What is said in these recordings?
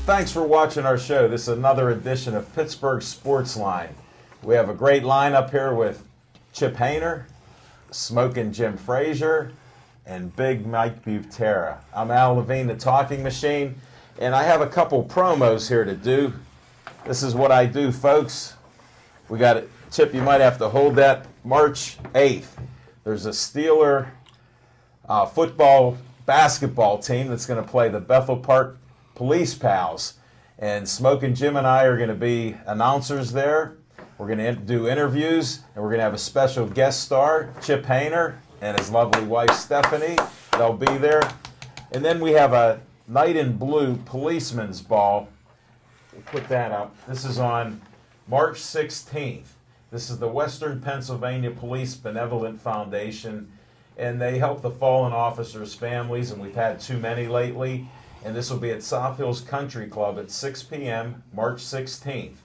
Thanks for watching our show. This is another edition of Pittsburgh Sportsline. We have a great lineup here with Chip Hayner, Smoking Jim Frazier, and Big Mike Butera. I'm Al Levine, the talking machine, and I have a couple promos here to do. This is what I do, folks. We got it. Chip, you might have to hold that. March 8th, there's a Steeler football basketball team that's going to play the Bethel Park Police Pals. And Smoking Jim and I are going to be announcers there. We're going to do interviews, and we're going to have a special guest star, Chip Hayner, and his lovely wife, Stephanie. They'll be there. And then we have a Night in Blue Policeman's Ball. We'll put that up. This is on March 16th. This is the Western Pennsylvania Police Benevolent Foundation, and they help the fallen officers' families, and we've had too many lately. And this will be at South Hills Country Club at 6 p.m., March 16th.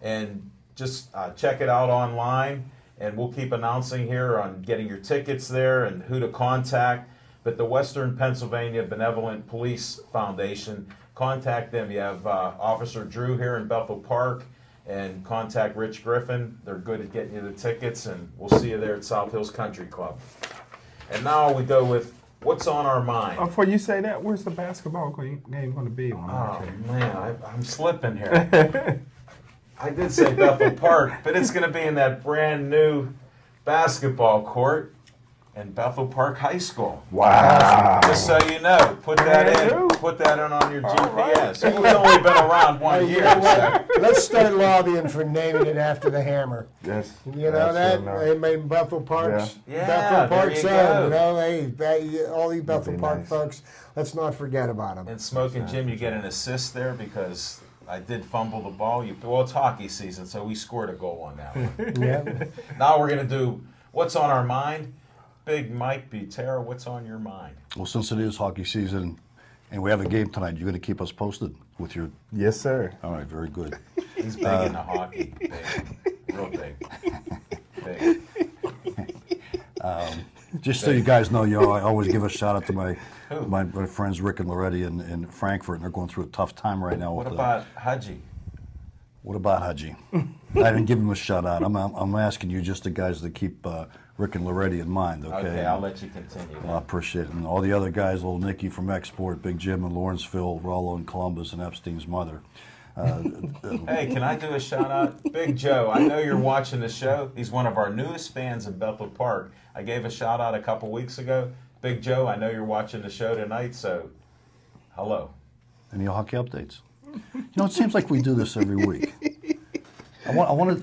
And just check it out online, and we'll keep announcing here on getting your tickets there and who to contact. But the Western Pennsylvania Benevolent Police Foundation, contact them. You have Officer Drew here in Bethel Park, and contact Rich Griffin. They're good at getting you the tickets, and we'll see you there at South Hills Country Club. And now we go with what's on our mind. Before you say that, where's the basketball game going to be on? Oh, man, I'm slipping here. I did say Bethel Park, but it's going to be in that brand new basketball court in Bethel Park High School. Wow. Just so you know, put that in on your GPS. It's only been around 1 year. So. Let's start lobbying for naming it after the Hammer. Yes. You know that? They made Bethel Park's. Yeah, Bethel Park's son. You know, all these Bethel That'd be Park nice. folks, let's not forget about them. And Smoking Jim, you get an assist there because I did fumble the ball. Well, it's hockey season, so we scored a goal on that one. Yeah. Now we're going to do What's on Our Mind. Big Mike Butera, what's on your mind? Well, since it is hockey season and we have a game tonight, you're going to keep us posted with your... Yes, sir. All right, very good. He's big into hockey. Big. Real big. Big. Just so you guys know, I always give a shout out to my friends Rick and Loretti in Frankfurt, and they're going through a tough time right now. What about Haji? What about Haji? I didn't give him a shout out. I'm asking you, just the guys that keep Rick and Loretti in mind, okay? Okay, I'll let you continue. I appreciate it. And all the other guys, little Nicky from Export, Big Jim in Lawrenceville, Rollo in Columbus, and Epstein's mother. Hey, can I do a shout out? Big Joe, I know you're watching the show. He's one of our newest fans in Bethel Park. I gave a shout out a couple weeks ago. Big Joe, I know you're watching the show tonight, so hello. Any hockey updates? You know, it seems like we do this every week. I heard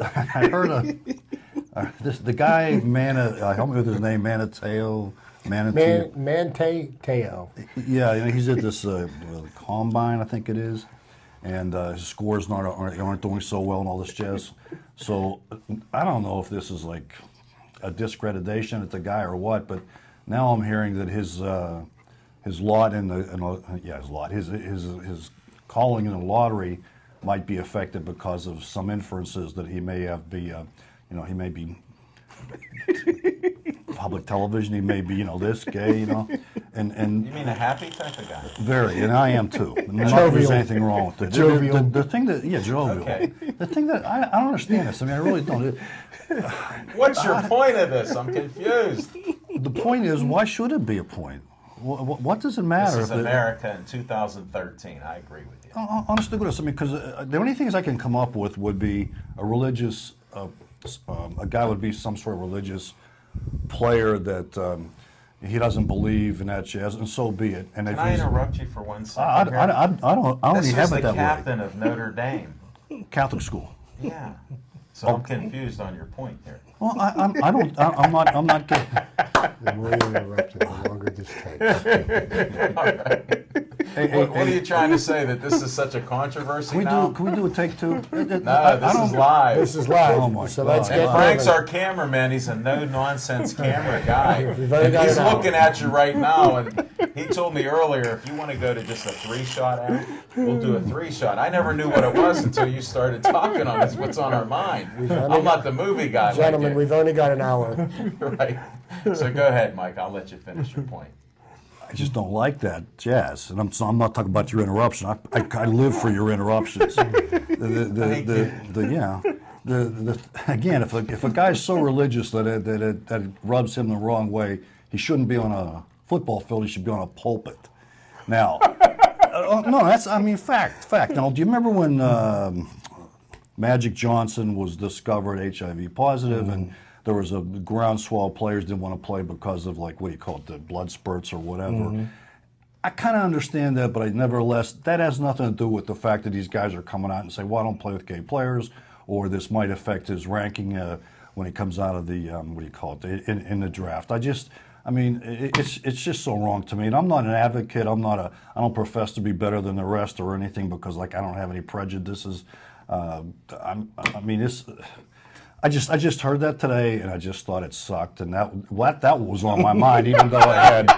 the guy, help me with his name, Manateo. Manateo. Yeah, he's at this combine, I think it is, and his scores aren't doing so well and all this jazz. So I don't know if this is like a discreditation at the guy or what, but now I'm hearing that his lot his calling in the lottery might be affected because of some inferences that he may be public television, he may be, this gay, and You mean a happy type of guy? very, and I am too. Not that there's anything wrong with it. Jovial. The thing that, jovial. Okay. The thing that I don't understand this. I mean, I really don't. What's your point of this? I'm confused. The point is, why should it be a point? What does it matter? This is America in 2013. I agree with you. Honest to goodness, I mean, because the only things I can come up with would be a religious, a guy would be some sort of religious player that he doesn't believe in that jazz, and so be it. And Can I interrupt you for 1 second? I don't This have was it the that captain of Notre Dame. way. Catholic school. Yeah. So I'm confused on your point there. Well, I'm not getting. The more you interrupt it, the longer this takes. What are you trying to say? That this is such a controversy now? Can we do a take two? No, this is live. This is live. Oh, my so God. let's And get Frank's moving. our cameraman. He's a no-nonsense camera guy. We've already And got he's it out. looking at you right now, and he told me earlier, if you want to go to just a 3-shot act, we'll do a 3-shot. I never knew what it was until you started talking on this. What's on our mind? I'm not the movie guy. Gentlemen, like we've only got an hour. Right. So go ahead, Mike. I'll let you finish your point. I just don't like that jazz, and I'm not talking about your interruption. I live for your interruptions. Again, if a guy's so religious that it rubs him the wrong way, he shouldn't be on a football field. He should be on a pulpit. Now, no, fact. Now, do you remember when Magic Johnson was discovered HIV positive, and there was a groundswell of players didn't want to play because of, like, what do you call it, the blood spurts or whatever. I kind of understand that, but nevertheless, that has nothing to do with the fact that these guys are coming out and say, well, I don't play with gay players, or this might affect his ranking when he comes out of the, what do you call it, in the draft. It's just so wrong to me. And I'm not an advocate. I don't profess to be better than the rest or anything because, like, I don't have any prejudices. I just heard that today, and I just thought it sucked, and that was on my mind, even though I had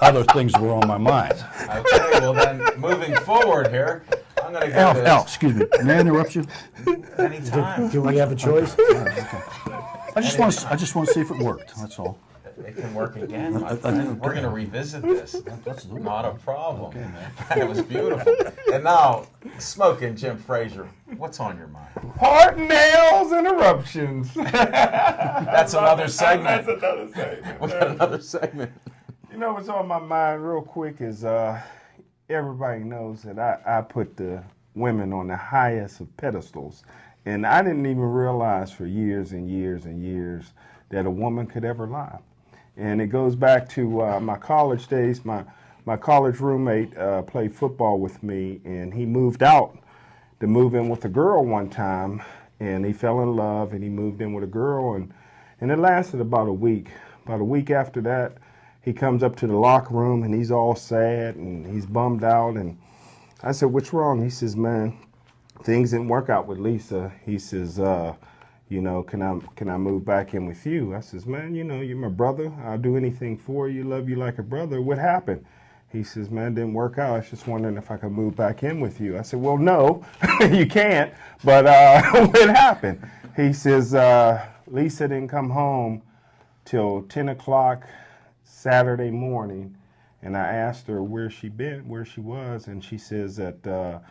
other things that were on my mind. Okay, well then, moving forward here, I'm going to go to... Al, excuse me. May I interrupt you? Anytime. Do we have a choice? Okay. I just want to see if it worked. That's all. It can work again, my friend. We're going to revisit this. Not a problem. Okay, man. It was beautiful. And now, Smoking Jim Frazier, what's on your mind? Hard nails and eruptions. That's another segment. That's another segment. We got another segment. You know what's on my mind real quick is everybody knows that I put the women on the highest of pedestals. And I didn't even realize for years and years and years that a woman could ever lie. And it goes back to my college days. My college roommate played football with me, and he moved out to move in with a girl one time, and he fell in love, and he moved in with a girl, and it lasted about a week. About a week after that, he comes up to the locker room, and he's all sad, and he's bummed out, and I said, "What's wrong?" He says, "Man, things didn't work out with Lisa." He says, can I move back in with you? I says, "Man, you're my brother. I'll do anything for you. Love you like a brother. What happened?" He says, "Man, it didn't work out. I was just wondering if I could move back in with you." I said, "Well, no, you can't. But what happened?" He says, "Lisa didn't come home till 10 o'clock Saturday morning, and I asked her where she was, and she says that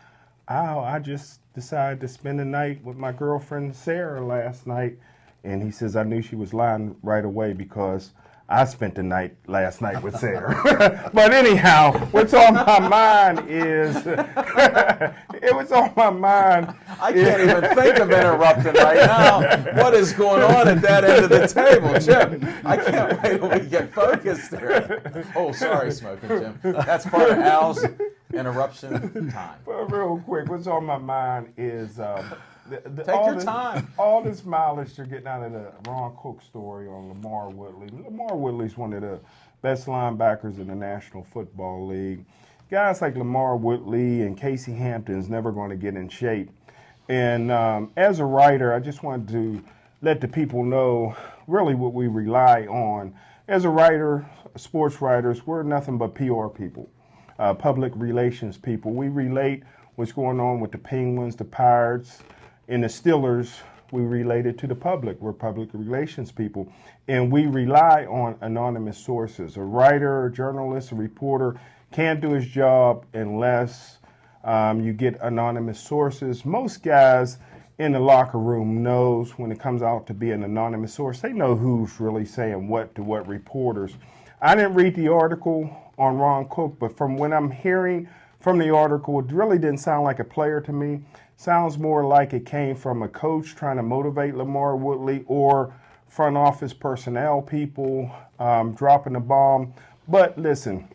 I just decided to spend the night with my girlfriend Sarah last night." And he says, "I knew she was lying right away because I spent the night last night with Sarah." But anyhow, what's on my mind is, I can't even think of interrupting right now. What is going on at that end of the table, Jim? I can't wait till we get focused there. Oh, sorry, Smoking Jim. That's part of Al's interruption time. But real quick, what's on my mind is Take your time. All this mileage you're getting out of the Ron Cook story on Lamar Woodley. Lamar Woodley's one of the best linebackers in the National Football League. Guys like Lamar Woodley and Casey Hampton's never going to get in shape. And as a writer, I just wanted to let the people know really what we rely on. As a writer, sports writers, we're nothing but PR people, public relations people. We relate what's going on with the Penguins, the Pirates, and the Steelers. We relate it to the public. We're public relations people. And we rely on anonymous sources. A writer, a journalist, a reporter can't do his job unless you get anonymous sources. Most guys in the locker room knows when it comes out to be an anonymous source. They know who's really saying what to what reporters. I didn't read the article on Ron Cook, but from what I'm hearing from the article, it really didn't sound like a player to me. Sounds more like it came from a coach trying to motivate Lamar Woodley or front office personnel people dropping the bomb. But listen,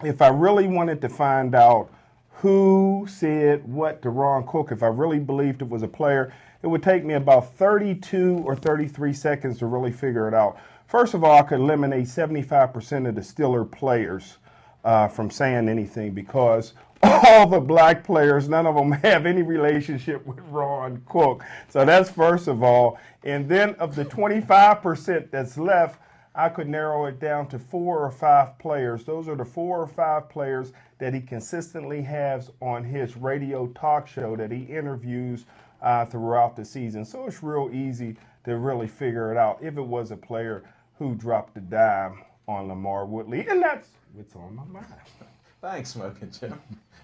if I really wanted to find out who said what to Ron Cook, if I really believed it was a player, it would take me about 32 or 33 seconds to really figure it out. First of all, I could eliminate 75% of the Steeler players from saying anything because all the black players, none of them have any relationship with Ron Cook. So that's first of all. And then of the 25% that's left, I could narrow it down to 4 or 5 players. Those are the 4 or 5 players that he consistently has on his radio talk show that he interviews throughout the season. So it's real easy to really figure it out if it was a player who dropped a dime on LaMar Woodley, and that's what's on my mind. Thanks, Smoking Jim.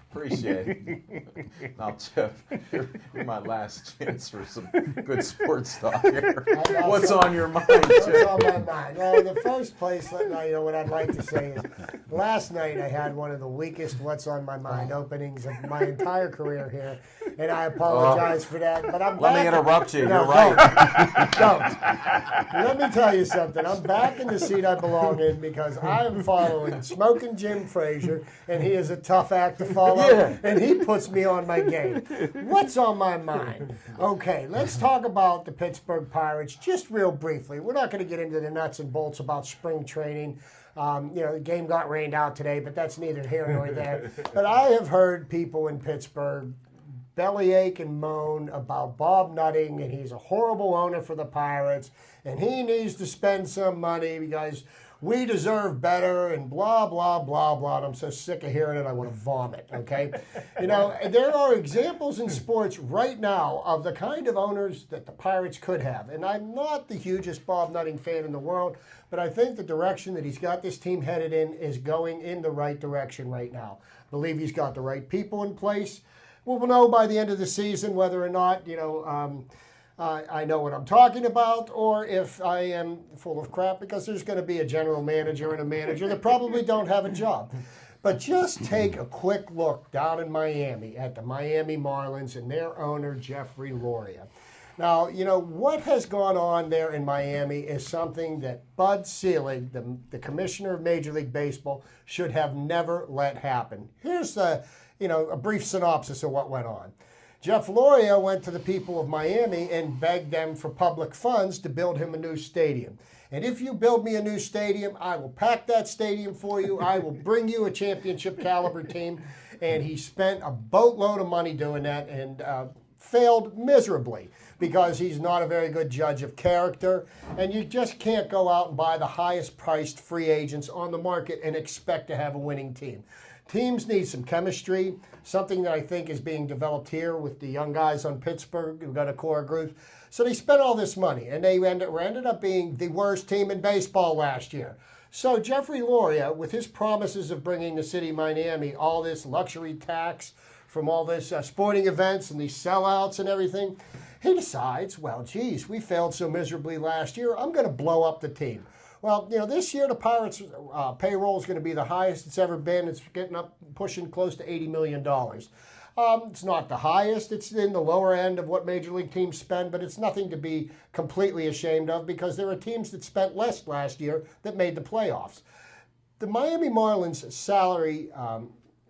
Appreciate it. Now, Chip, you're my last chance for some good sports talk here. What's on your mind, What's Chip? on my mind? Well, in the first place, what I'd like to say is, last night I had one of the weakest "What's on my mind" openings of my entire career here, and I apologize for that. But I'm Let back. me interrupt you. No, You're right. Don't. Let me tell you something. I'm back in the seat I belong in because I am following Smoking Jim Frazier, and he is a tough act to follow, and he puts me on my game. What's on my mind? Okay, let's talk about the Pittsburgh Pirates just real briefly. We're not going to get into the nuts and bolts about spring training. The game got rained out today, but that's neither here nor there. But I have heard people in Pittsburgh bellyache and moan about Bob Nutting, and he's a horrible owner for the Pirates, and he needs to spend some money because we deserve better, and blah, blah, blah, blah. And I'm so sick of hearing it, I want to vomit, okay? There are examples in sports right now of the kind of owners that the Pirates could have. And I'm not the hugest Bob Nutting fan in the world, but I think the direction that he's got this team headed in is going in the right direction right now. I believe he's got the right people in place. We'll know by the end of the season whether or not, I know what I'm talking about, or if I am full of crap, because there's going to be a general manager and a manager that probably don't have a job. But just take a quick look down in Miami at the Miami Marlins and their owner, Jeffrey Loria. Now, what has gone on there in Miami is something that Bud Selig, the commissioner of Major League Baseball, should have never let happen. Here's a brief synopsis of what went on. Jeff Loria went to the people of Miami and begged them for public funds to build him a new stadium. And if you build me a new stadium, I will pack that stadium for you. I will bring you a championship caliber team. And he spent a boatload of money doing that and failed miserably because he's not a very good judge of character. And you just can't go out and buy the highest priced free agents on the market and expect to have a winning team. Teams need some chemistry, something that I think is being developed here with the young guys on Pittsburgh who've got a core group. So they spent all this money, and they ended up being the worst team in baseball last year. So Jeffrey Loria, with his promises of bringing the city of Miami all this luxury tax from all this sporting events and these sellouts and everything, he decides, well, geez, we failed so miserably last year, I'm going to blow up the team. Well, this year the Pirates' payroll is going to be the highest it's ever been. It's getting up, pushing close to $80 million. It's not the highest. It's in the lower end of what Major League teams spend, but it's nothing to be completely ashamed of because there are teams that spent less last year that made the playoffs. The Miami Marlins' salary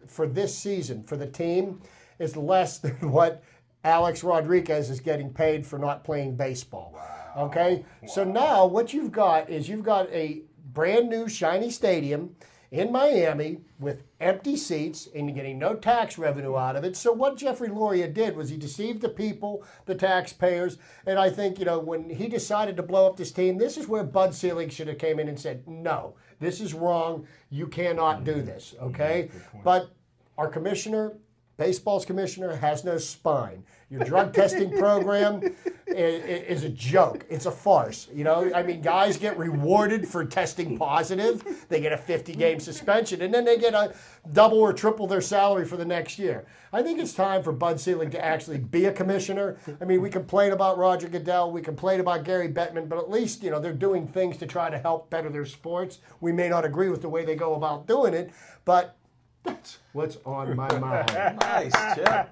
for this season for the team is less than what Alex Rodriguez is getting paid for not playing baseball. Wow. Okay, so now what you've got is a brand new shiny stadium in Miami with empty seats and you're getting no tax revenue out of it. So what Jeffrey Loria did was he deceived the people, the taxpayers, and I think, when he decided to blow up this team, this is where Bud Selig should have came in and said, no, this is wrong, you cannot do this, okay? But our commissioner, baseball's commissioner, has no spine. Your drug testing program is a joke. It's a farce. Guys get rewarded for testing positive. They get a 50-game suspension, and then they get a double or triple their salary for the next year. I think it's time for Bud Selig to actually be a commissioner. We complain about Roger Goodell. We complain about Gary Bettman, but at least, they're doing things to try to help better their sports. We may not agree with the way they go about doing it, but that's what's on my mind. Nice, Chip.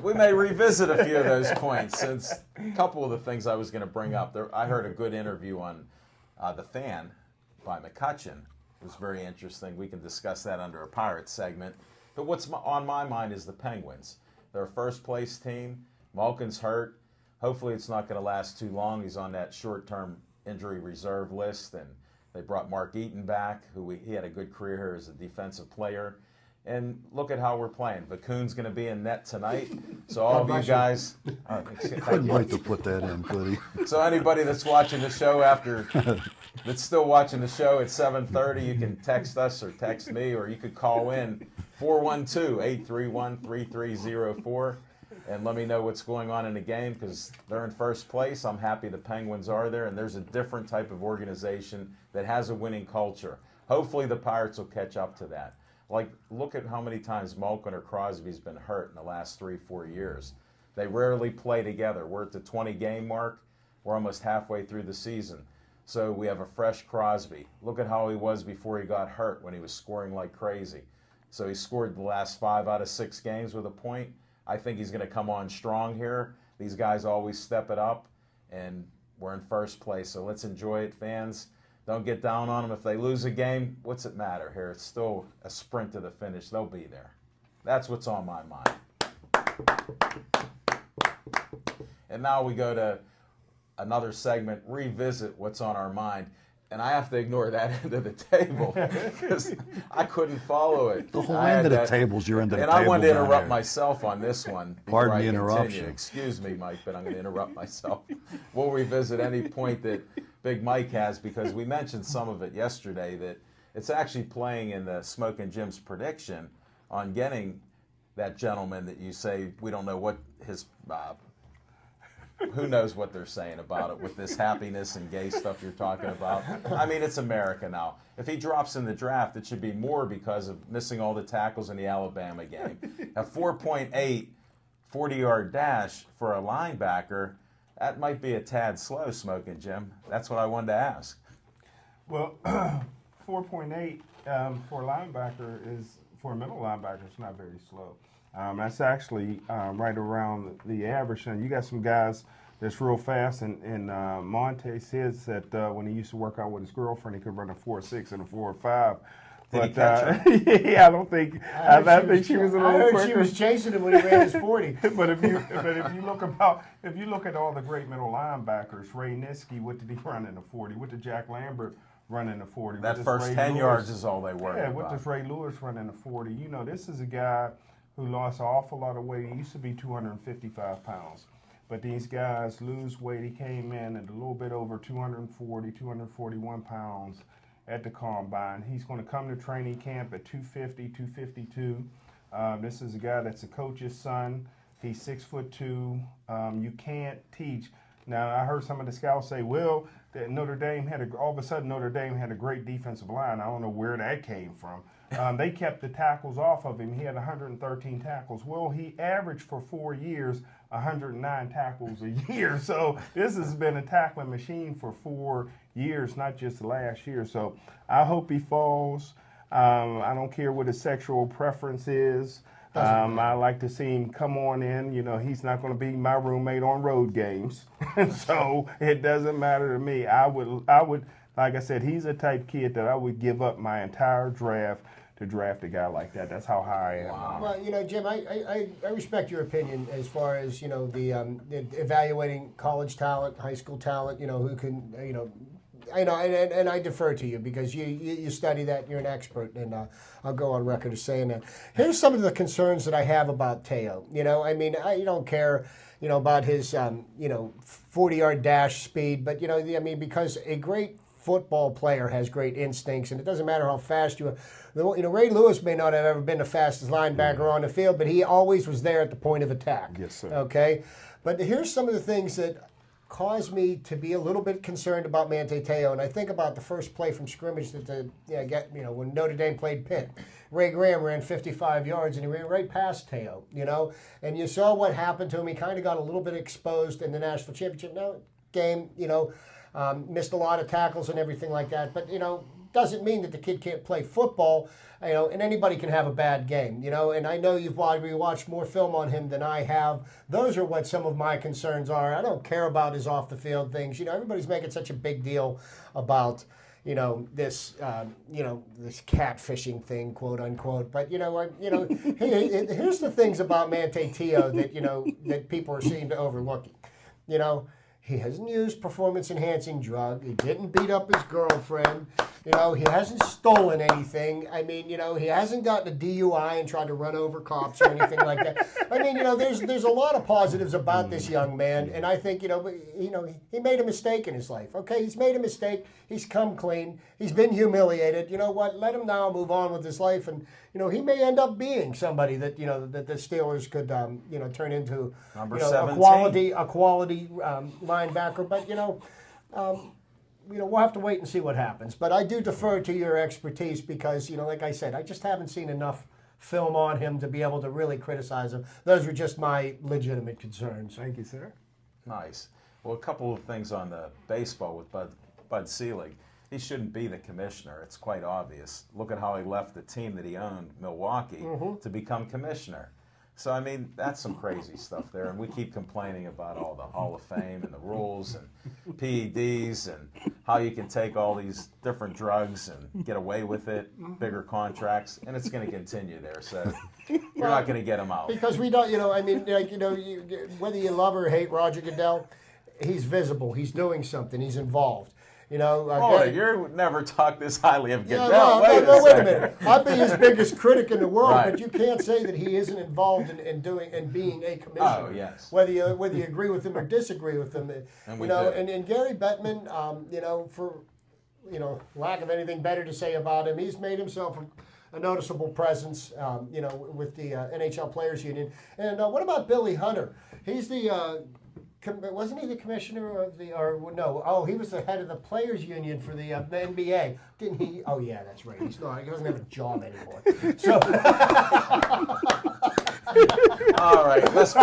We may revisit a few of those points since a couple of the things I was going to bring up. I heard a good interview on The Fan by McCutcheon. It was very interesting. We can discuss that under a Pirates segment. But what's on my mind is the Penguins. They're a first-place team. Malkin's hurt. Hopefully it's not going to last too long. He's on that short-term injury reserve list. And they brought Mark Eaton back, he had a good career here as a defensive player. And look at how we're playing. Vacoon's going to be in net tonight. So all of you guys... Couldn't wait to put that in, could he? So anybody that's watching the show that's still watching the show at 7:30, you can text us or text me, or you could call in 412-831-3304 and let me know what's going on in the game because they're in first place. I'm happy the Penguins are there, and there's a different type of organization that has a winning culture. hopefully the Pirates will catch up to that. Like, look at how many times Malkin or Crosby's been hurt in the last 3-4 years. They rarely play together. We're at the 20-game mark. We're almost halfway through the season. So we have a fresh Crosby. Look at how he was before he got hurt when he was scoring like crazy. So he scored the last 5 out of 6 games with a point. I think he's going to come on strong here. These guys always step it up, and we're in first place. So let's enjoy it, fans. Don't get down on them. If they lose a game, what's it matter here? It's still a sprint to the finish. They'll be there. That's what's on my mind. And now we go to another segment, revisit what's on our mind. And I have to ignore that end of the table because I couldn't follow it. The whole end of the table's your end of the table. And I wanted to interrupt myself on this one. Pardon the continue. interruption. Excuse me, Mike, but I'm going to interrupt myself. We'll revisit any point that Big Mike has because we mentioned some of it yesterday that it's actually playing in the Smokin' Jim's prediction on getting that gentleman that you say we don't know what his who knows what they're saying about it with this happiness and gay stuff you're talking about. I mean, it's America now. If he drops in the draft, it should be more because of missing all the tackles in the Alabama game. A 4.8 40-yard dash for a linebacker, that might be a tad slow, Smokin' Jim. That's what I wanted to ask. Well, 4.8 for a linebacker for a middle linebacker, it's not very slow. That's actually right around the average. Now, you got some guys that's real fast, and Monte says that when he used to work out with his girlfriend, he could run a 4.6 and a 4.5. Did he But catch her? yeah, I don't think. I think she was a little I heard quicker. she was chasing him when he ran his 40. But if you look at all the great middle linebackers, Ray Niskey, what did he run in the 40? What did Jack Lambert run in the 40? That first 10 yards is all they worry Yeah, about. what does Ray Lewis run in the 40? You know, this is a guy who lost an awful lot of weight. He used to be 255 pounds. But these guys lose weight. He came in at a little bit over 240, 241 pounds at the combine. He's going to come to training camp at 250, 252. This is a guy that's a coach's son. He's 6'2". You can't teach. Now, I heard some of the scouts say, well, that Notre Dame all of a sudden Notre Dame had a great defensive line. I don't know where that came from. They kept the tackles off of him. He had 113 tackles. Well, he averaged for 4 years 109 tackles a year. So this has been a tackling machine for 4 years, not just last year. So I hope he falls. I don't care what his sexual preference is. I like to see him come on in. You know, he's not going to be my roommate on road games. So it doesn't matter to me. I would, like I said, he's a type kid that I would give up my entire draft to draft a guy like that. That's how high I am. Wow. Well, you know, Jim, I respect your opinion as far as, you know, the evaluating college talent, high school talent, you know, who can, you know, and I defer to you because you study that, you're an expert, and I'll go on record as saying that. Here's some of the concerns that I have about Teo. You know, I mean, you don't care, you know, about his, 40-yard dash speed, but, you know, I mean, because a great football player has great instincts, and it doesn't matter how fast you are. You know, Ray Lewis may not have ever been the fastest linebacker on the field, but he always was there at the point of attack. Yes, sir. Okay? But here's some of the things that caused me to be a little bit concerned about Manti Te'o, and I think about the first play from scrimmage that when Notre Dame played Pitt. Ray Graham ran 55 yards, and he ran right past Te'o, you know, and you saw what happened to him. He kind of got a little bit exposed in the national championship game, you know, missed a lot of tackles and everything like that, but, you know, doesn't mean that the kid can't play football, you know, and anybody can have a bad game, you know, and I know you've probably watched more film on him than I have. Those are what some of my concerns are. I don't care about his off-the-field things. You know, everybody's making such a big deal about, you know, this catfishing thing, quote unquote. But here's the things about Manti Te'o that, you know, that people are seem to overlooking. You know, he hasn't used performance-enhancing drug. He didn't beat up his girlfriend. You know, he hasn't stolen anything. I mean, you know, he hasn't gotten a DUI and tried to run over cops or anything like that. I mean, you know, there's a lot of positives about this young man, and I think, you know, he made a mistake in his life. Okay, he's made a mistake. He's come clean. He's been humiliated. You know what? Let him now move on with his life, and you know, he may end up being somebody that, you know, that the Steelers could turn into Number a 17. quality linebacker. But you know. we'll have to wait and see what happens. But I do defer to your expertise because, like I said, I just haven't seen enough film on him to be able to really criticize him. Those were just my legitimate concerns. Thank you, sir. Nice. Well, a couple of things on the baseball with Bud Selig. He shouldn't be the commissioner. It's quite obvious. Look at how he left the team that he owned, Milwaukee, to become commissioner. So, I mean, that's some crazy stuff there. And we keep complaining about all the Hall of Fame and the rules and PEDs and how you can take all these different drugs and get away with it, bigger contracts, and it's going to continue there. So you're not going to get them out. Because we don't, whether you love or hate Roger Goodell, he's visible. He's doing something. He's involved. You never talk this highly of Goodell. No, wait a minute. I'd be his biggest critic in the world, Right. but you can't say that he isn't involved in doing and being a commissioner. Oh, yes. Whether you agree with him or disagree with him, And we do. and Gary Bettman, for lack of anything better to say about him, he's made himself a noticeable presence, with the NHL Players Union. And what about Billy Hunter? He's the wasn't he the commissioner of the, or no? Oh, he was the head of the Players Union for the NBA. Didn't he? Oh, yeah, that's right. He's not. He doesn't have a job anymore. So. All right, unless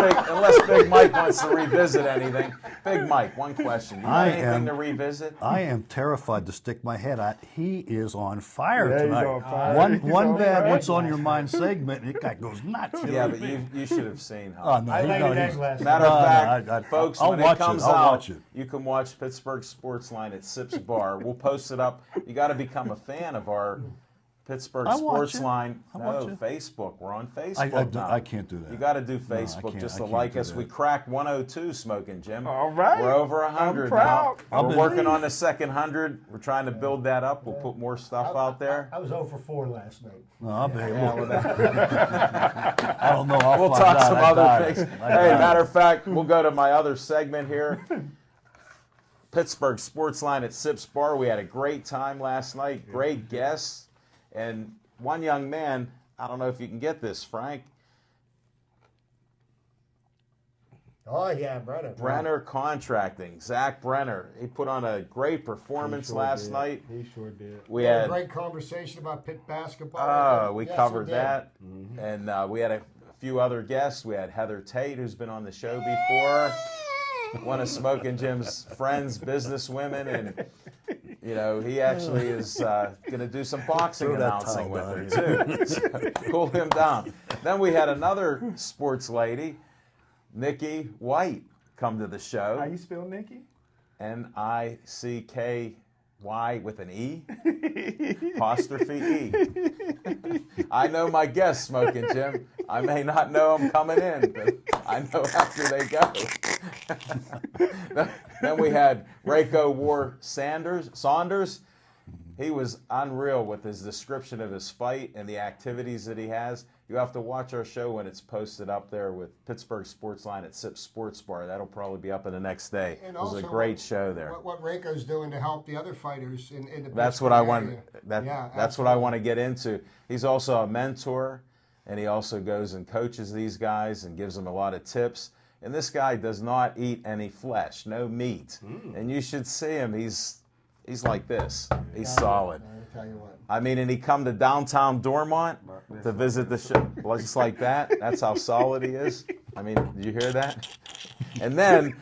Big Mike wants to revisit anything. Big Mike, one question. You have anything to revisit? I am terrified to stick my head out. He is on fire Yeah, he's tonight. on fire. One bad fire. "What's on your mind" segment, and it guy goes nuts. Yeah, but you should have seen how. Oh, no, I laid an egg he's- last Matter of No, fact, I- folks, I'll when watch it comes I'll out, watch it. you can watch Pittsburgh Sportsline at Sips Bar. We'll post it up. You got to become a fan of our Pittsburgh I watch it. Sportsline. I No, watch it. Facebook. We're on Facebook now. I can't do that. You got to do No, I Facebook can't- just I to can't like do us. that. We cracked 102, Smoking Jim. All right. We're over 100 I'm proud. now. I've We're been- working on the second 100. We're trying to build that up. We'll put more stuff out there. I was 0 for 4 last night. No, I'll be, Yeah, well, I don't know. I'll we'll find talk out. some I other died. things. I Hey, died. matter of fact, we'll go to my other segment here. Pittsburgh Sportsline at Sips Bar. We had a great time last night. Great guests. And one young man, I don't know if you can get this, Frank. Oh, yeah, Brenner. Brenner Contracting. Zach Brenner. He put on a great performance last night. He sure did. We We had a had great conversation about Pitt basketball. we Yes, covered we did. that. And we had a few other guests. We had Heather Tate, who's been on the show before. One of Smoking Jim's friends, businesswomen, and he actually is going to do some boxing Throw that announcing towel with down her too. So, cool him down. Then we had another sports lady, Nikki White, come to the show. How you spell Nikki? Nicky with an E, apostrophe E. I know my guests, Smoking Jim. I may not know them coming in, but I know after they go. Then we had Rayco Saunders. He was unreal with his description of his fight and the activities that he has. You have to watch our show when it's posted up there with Pittsburgh Sportsline at Sips Sports Bar. That'll probably be up in the next day. And It was a also great show there. What Rayco's doing to help the other fighters in the That's what Pittsburgh I want. area. That's what I absolutely. want to get into. He's also a mentor, and he also goes and coaches these guys and gives them a lot of tips. And this guy does not eat any flesh, no meat. And you should see him. He's like this. He's solid. I'll tell you what. I mean, and he come to downtown Dormont to visit the show, just like that. That's how solid he is. I mean, did you hear that? And then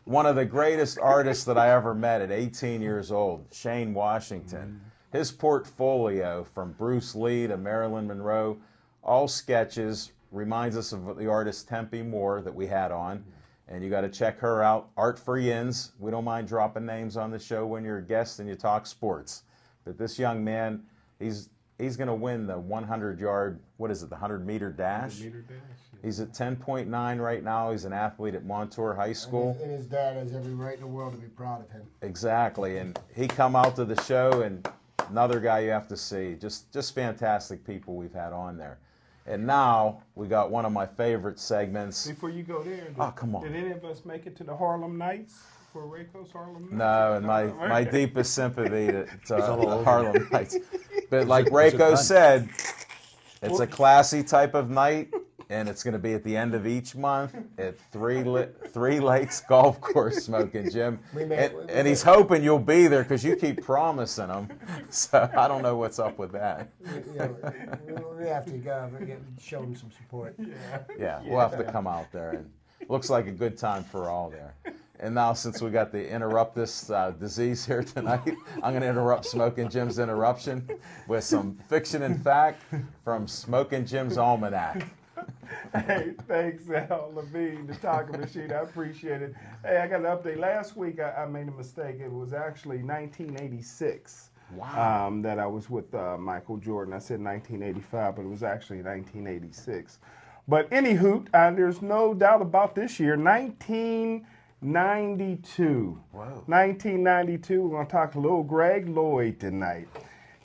one of the greatest artists that I ever met at 18 years old, Shane Washington. His portfolio from Bruce Lee to Marilyn Monroe, all sketches, reminds us of the artist Tempe Moore that we had on. And you got to check her out. Art for Yins. We don't mind dropping names on the show when you're a guest and you talk sports. But this young man, he's going to win the 100-yard, the 100-meter dash. He's at 10.9 right now. He's an athlete at Montour High School. And his dad has every right in the world to be proud of him. Exactly. And he come out to the show, and another guy you have to see. Just fantastic people we've had on there. And now we got one of my favorite segments. Before you go there, Come on. Did any of us make it to the Harlem Nights for Rayco's Harlem Nights? No, and my deepest sympathy to the Harlem Nights. But like Rayco said, it's a classy type of night. and it's going to be at the end of each month at Three Lakes Golf Course, Smoking Jim. And he's hoping you'll be there because you keep promising him. So I don't know what's up with that. We have to go show him some support. Yeah, we'll have to come out there. And looks like a good time for all there. And now, since we got the interrupt this disease here tonight, I'm going to interrupt Smoking Jim's interruption with some fiction and fact from Smoking Jim's Almanac. Hey, thanks, Al Levine, the talking machine. I appreciate it. Hey, I got an update. Last week, I made a mistake. It was actually 1986. Wow. That I was with Michael Jordan. I said 1985, but it was actually 1986. But anywho, there's no doubt about this year, 1992. Whoa. 1992, we're going to talk a little Greg Lloyd tonight.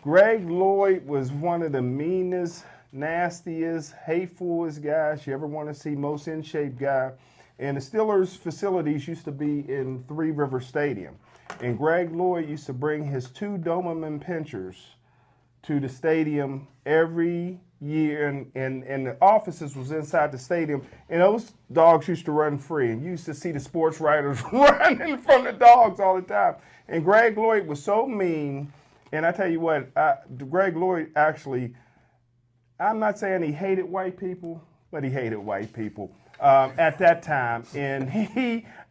Greg Lloyd was one of the meanest, nastiest, hatefulest guys you ever want to see, most in shape guy. And the Steelers facilities used to be in Three River Stadium. And Greg Lloyd used to bring his 2 Doberman pinchers to the stadium every year, and the offices was inside the stadium, and those dogs used to run free, and you used to see the sports writers running from the dogs all the time. And Greg Lloyd was so mean, and I tell you what, Greg Lloyd actually, I'm not saying he hated white people, but he hated white people at that time. And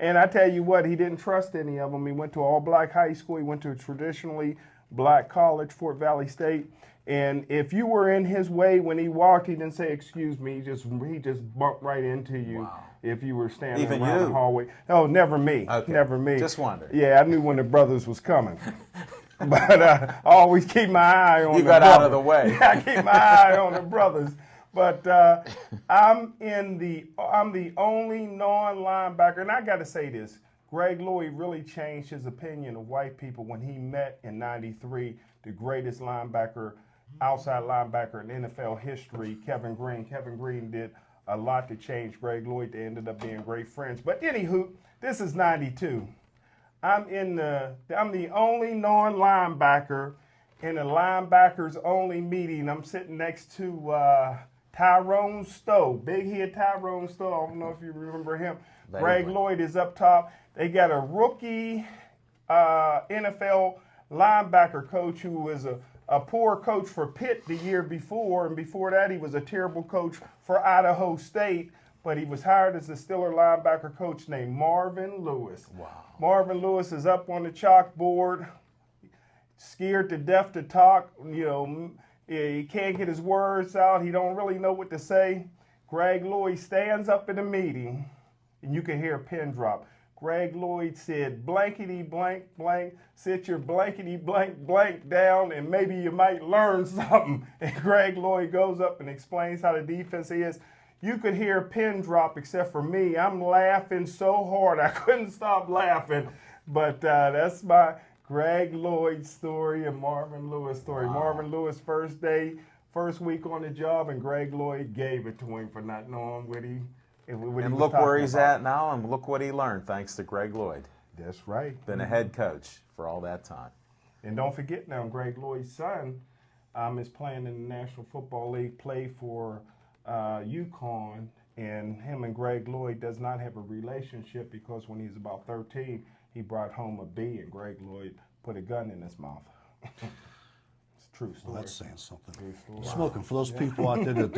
I tell you what, he didn't trust any of them. He went to all-black high school. He went to a traditionally black college, Fort Valley State. And if you were in his way when he walked, he didn't say, excuse me. He just bumped right into you. Wow. If you were standing Even around you? the hallway. No, never me. Okay. Never me. Just wondering. Yeah, I knew when the brothers was coming. But I always keep my eye on you the got brothers. out of the way. Yeah, I keep my eye on the brothers. But I'm the only non-linebacker, and I got to say this. Greg Lloyd really changed his opinion of white people when he met in '93 the greatest linebacker, outside linebacker in NFL history, Kevin Green. Kevin Green did a lot to change Greg Lloyd. They ended up being great friends. But anywho, this is '92. I'm the only non-linebacker in a linebackers only meeting. I'm sitting next to Tyrone Stowe, big head Tyrone Stowe. I don't know if you remember him. Greg Lloyd is up top. They got a rookie NFL linebacker coach who was a poor coach for Pitt the year before, and before that he was a terrible coach for Idaho State, but he was hired as the Steeler linebacker coach named Marvin Lewis. Wow. Marvin Lewis is up on the chalkboard, scared to death to talk. He can't get his words out. He don't really know what to say. Greg Lloyd stands up in a meeting, and you can hear a pin drop. Greg Lloyd said, blankety blank blank, sit your blankety blank blank down and maybe you might learn something. And Greg Lloyd goes up and explains how the defense is. You could hear a pin drop except for me. I'm laughing so hard I couldn't stop laughing. But that's my Greg Lloyd story and Marvin Lewis story. Wow. Marvin Lewis first week on the job, and Greg Lloyd gave it to him for not knowing what he And look where he's at now, and look what he learned thanks to Greg Lloyd. That's right. Been a head coach for all that time. And don't forget now, Greg Lloyd's son is playing in the National Football League, played for UConn, and him and Greg Lloyd does not have a relationship because when he was about 13, he brought home a bee, and Greg Lloyd put a gun in his mouth. It's a true story. Well, that's saying something. Smoking, for those people out there that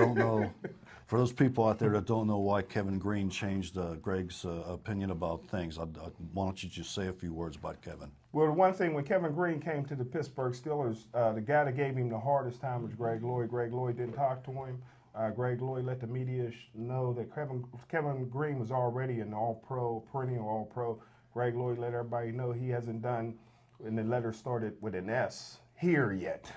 don't know, why Kevin Green changed Greg's opinion about things, why don't you just say a few words about Kevin? Well, the one thing, when Kevin Green came to the Pittsburgh Steelers, the guy that gave him the hardest time was Greg Lloyd. Greg Lloyd didn't talk to him. Greg Lloyd let the media know that Kevin Green was already an all-pro, perennial all-pro. Greg Lloyd let everybody know he hasn't done, and the letter started with an S, here yet.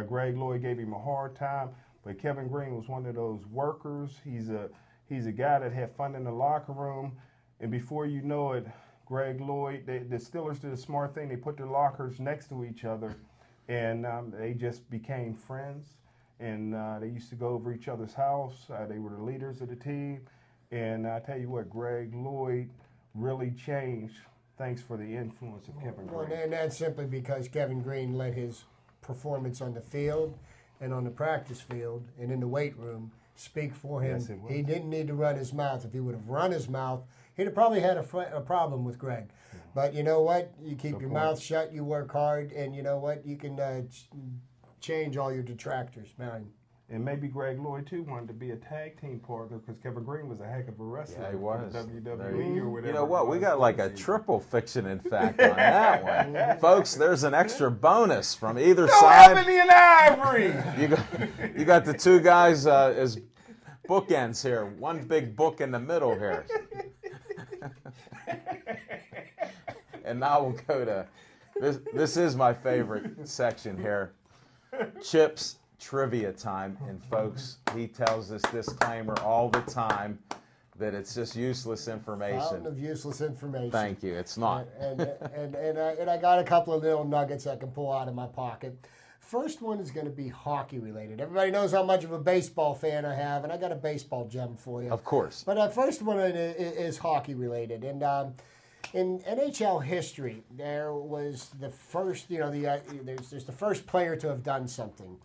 Greg Lloyd gave him a hard time, but Kevin Green was one of those workers. He's a guy that had fun in the locker room, and before you know it, Greg Lloyd, the Steelers did a smart thing. They put their lockers next to each other, and they just became friends. And they used to go over each other's house. They were the leaders of the team. And I tell you what, Greg Lloyd really changed thanks for the influence of Kevin Green. And that's simply because Kevin Green let his performance on the field and on the practice field and in the weight room speak for him. Yes, it was. He didn't need to run his mouth. If he would have run his mouth, he'd have probably had a problem with Greg. Yeah. But you know what? You keep your mouth shut, you work hard, and you know what? You can change all your detractors, man. And maybe Greg Lloyd, too, wanted to be a tag team partner because Kevin Green was a heck of a wrestler. Yeah, he was. WWE or whatever. You know what? We got like a triple fiction, in fact, on that one. Folks, there's an extra bonus from either side. Ebony and Ivory! You got the two guys as bookends here. One big book in the middle here. And now we'll go to, this is my favorite section here. Chip's Trivia Time. And folks, he tells this disclaimer all the time that it's just useless information. Fountain of useless information. Thank you. It's not. And I got a couple of little nuggets I can pull out of my pocket. First one is going to be hockey related. Everybody knows how much of a baseball fan I have, and I got a baseball gem for you. Of course. But the first one is hockey related. And in NHL history, there was the first, there's the first player to have done something.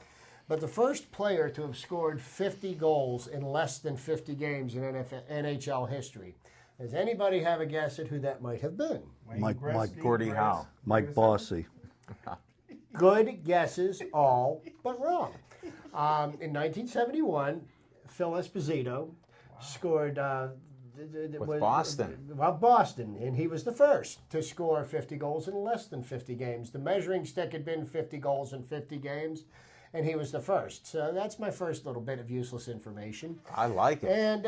But the first player to have scored 50 goals in less than 50 games in NHL history. Does anybody have a guess at who that might have been? Gordie Howe. Mike Bossy. Good guesses, all but wrong. In 1971, Phil Esposito scored with Boston. Well, Boston, and he was the first to score 50 goals in less than 50 games. The measuring stick had been 50 goals in 50 games, and he was the first. So that's my first little bit of useless information. I like it. And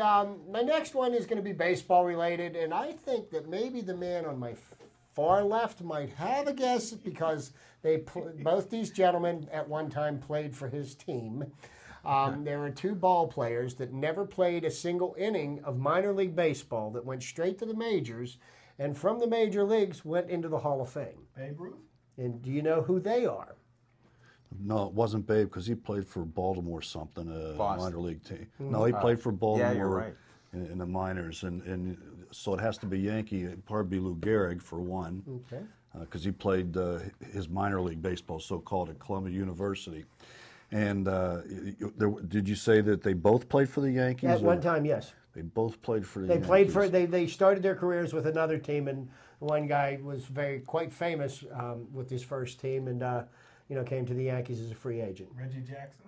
my next one is going to be baseball related, and I think that maybe the man on my far left might have a guess because both these gentlemen at one time played for his team. There were two ball players that never played a single inning of minor league baseball that went straight to the majors, and from the major leagues went into the Hall of Fame. Babe Ruth? And do you know who they are? No, it wasn't Babe because he played for Baltimore something, a minor league team. No, he Mm-hmm. played for Baltimore you're right. in the minors, and so it has to be Yankee. It'd probably be Lou Gehrig for one, Okay. because he played his minor league baseball, so-called, at Columbia University. And did you say that they both played for the Yankees? At one time, yes. They both played for the They Yankees. played for. They started their careers with another team, and one guy was quite famous with his first team, and came to the Yankees as a free agent. Reggie Jackson?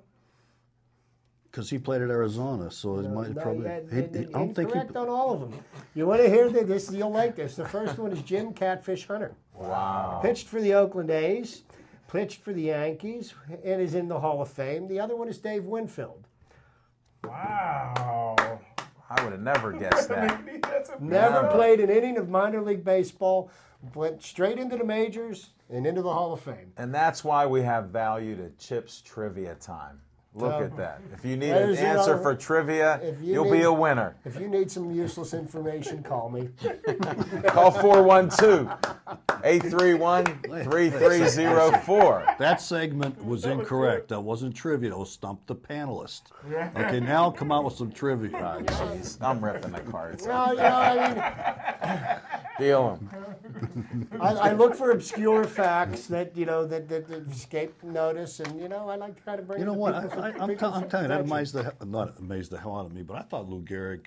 Because he played at Arizona, so it might probably. I don't think he. Incorrect on all of them. You want to hear this? You'll like this. The first one is Jim Catfish Hunter. Wow. Pitched for the Oakland A's, pitched for the Yankees, and is in the Hall of Fame. The other one is Dave Winfield. Wow. I would have never guessed that. Never played an inning of minor league baseball, went straight into the majors and into the Hall of Fame. And that's why we have value to Chip's Trivia Time. Look at that. If you need an answer for trivia, you'll be a winner. If you need some useless information, call me. Call 412-831-3304. That segment was incorrect. That wasn't trivia. That was Stump the Panelist. Okay, now come out with some trivia. Oh, jeez. I'm ripping the cards. Well, Deal them. I look for obscure facts that escape notice, and I like to kind of bring. You know it to what? people's I'm telling you, that attention. not amazed the hell out of me, but I thought Lou Gehrig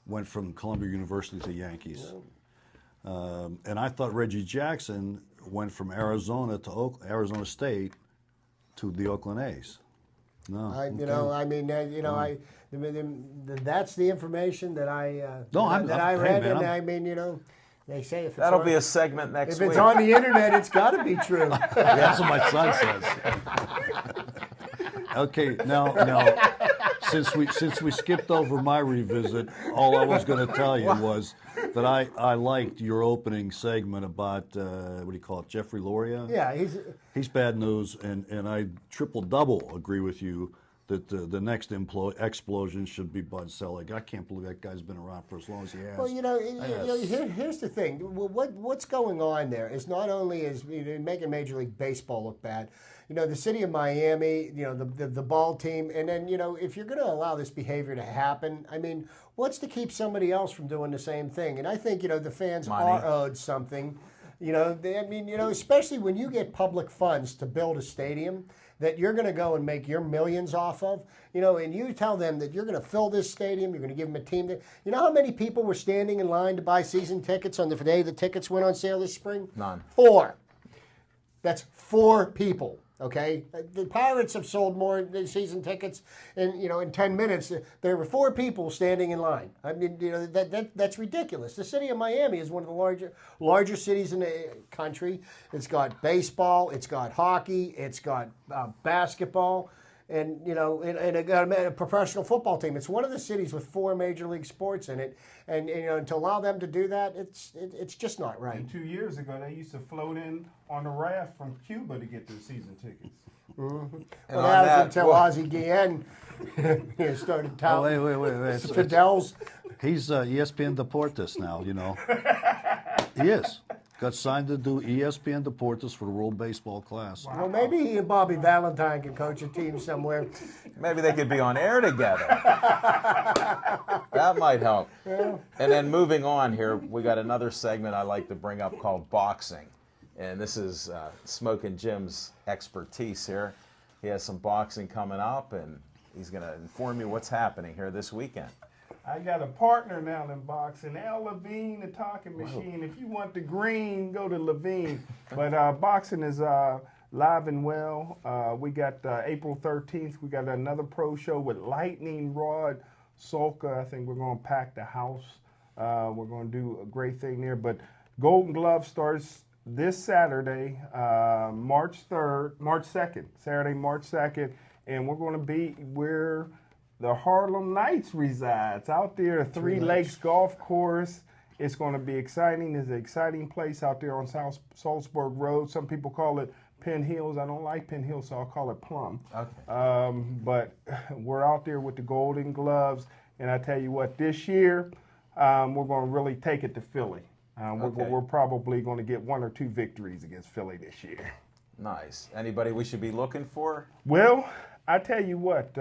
went from Columbia University to Yankees. And I thought Reggie Jackson went from Arizona to Arizona State to the Oakland A's. No. That's the information that I Hey, read, man, and they say if That'll be a segment next week. it's on the internet, it's got to be true. That's what my son says. Okay, now, since we skipped over my revisit, all I was going to tell you was that I liked your opening segment about what do you call it, Jeffrey Loria? Yeah, He's bad news, and I triple-double agree with you that the next explosion should be Bud Selig. I can't believe that guy's been around for as long as he has. Well, here's the thing. What's going on there is not only is making Major League Baseball look bad. The city of Miami, the ball team, and then if you're going to allow this behavior to happen, what's to keep somebody else from doing the same thing? And I think the fans are owed something. Especially when you get public funds to build a stadium, that you're going to go and make your millions off of, and you tell them that you're going to fill this stadium, you're going to give them a team that, you know how many people were standing in line to buy season tickets on the day the tickets went on sale this spring? None. 4. That's 4 people. Okay, the Pirates have sold more season tickets in 10 minutes. There were 4 people standing in line. I mean, that's ridiculous. The city of Miami is one of the larger cities in the country. It's got baseball, it's got hockey, it's got basketball, and it got a professional football team. It's one of the cities with 4 major league sports in it, and to allow them to do that, it's just not right. And 2 years ago, they used to float in on a raft from Cuba to get their season tickets. Mm-hmm. Well, that was until Ozzie Guillen started touting. Wait. Fidel's. He's ESPN Deportes now, He is. Got signed to do ESPN Deportes for the World Baseball Class. Well, maybe he and Bobby Valentine can coach a team somewhere. Maybe they could be on air together. That might help. Yeah. And then moving on here, we got another segment I like to bring up called boxing. And this is Smoking Jim's expertise here. He has some boxing coming up, and he's going to inform you what's happening here this weekend. I got a partner now in boxing, Al Levine, the talking machine. Whoa. If you want the green, go to Levine. But boxing is live and well. We got April 13th, we got another pro show with Lightning Rod Solka. I think we're going to pack the house. We're going to do a great thing there. But Golden Glove starts this Saturday, March 2nd, Saturday, March 2nd. And we're going to be where the Harlem Knights resides, out there at Three Lakes Golf Course. It's going to be exciting. It's an exciting place out there on South Salzburg Road. Some people call it Penn Hills. I don't like Penn Hills, so I'll call it Plum. Okay. But we're out there with the Golden Gloves, and I tell you what, this year we're going to really take it to Philly. We're probably going to get 1 or 2 victories against Philly this year. Nice. Anybody we should be looking for? Well, I tell you what,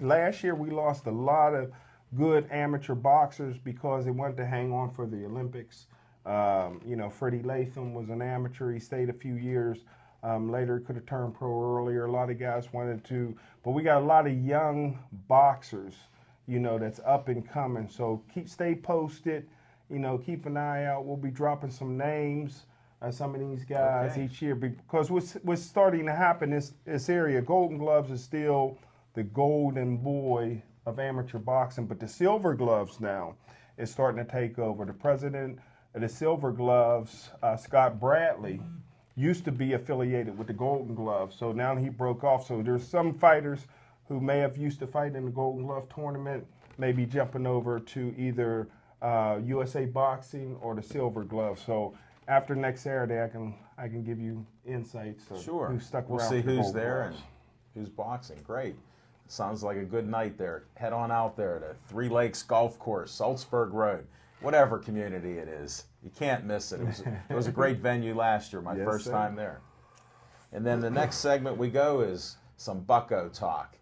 last year we lost a lot of good amateur boxers because they wanted to hang on for the Olympics. Freddie Latham was an amateur. He stayed a few years. Later could have turned pro earlier. A lot of guys wanted to. But we got a lot of young boxers, that's up and coming. So stay posted. Keep an eye out. We'll be dropping some names. Some of these guys each year, because what's starting to happen in this area, Golden Gloves is still the golden boy of amateur boxing, but the Silver Gloves now is starting to take over. The president of the Silver Gloves, Scott Bradley, used to be affiliated with the Golden Gloves, so now he broke off. So there's some fighters who may have used to fight in the Golden Glove tournament, maybe jumping over to either USA Boxing or the Silver Gloves. So after next Saturday, I can give you insights of who's stuck around. We'll see the who's Golden there Gloves. and who's boxing. Great. Sounds like a good night there. Head on out there to Three Lakes Golf Course, Salzburg Road, whatever community it is. You can't miss it. It was a great venue last year, my first time there. And then the next segment we go is some Bucko talk.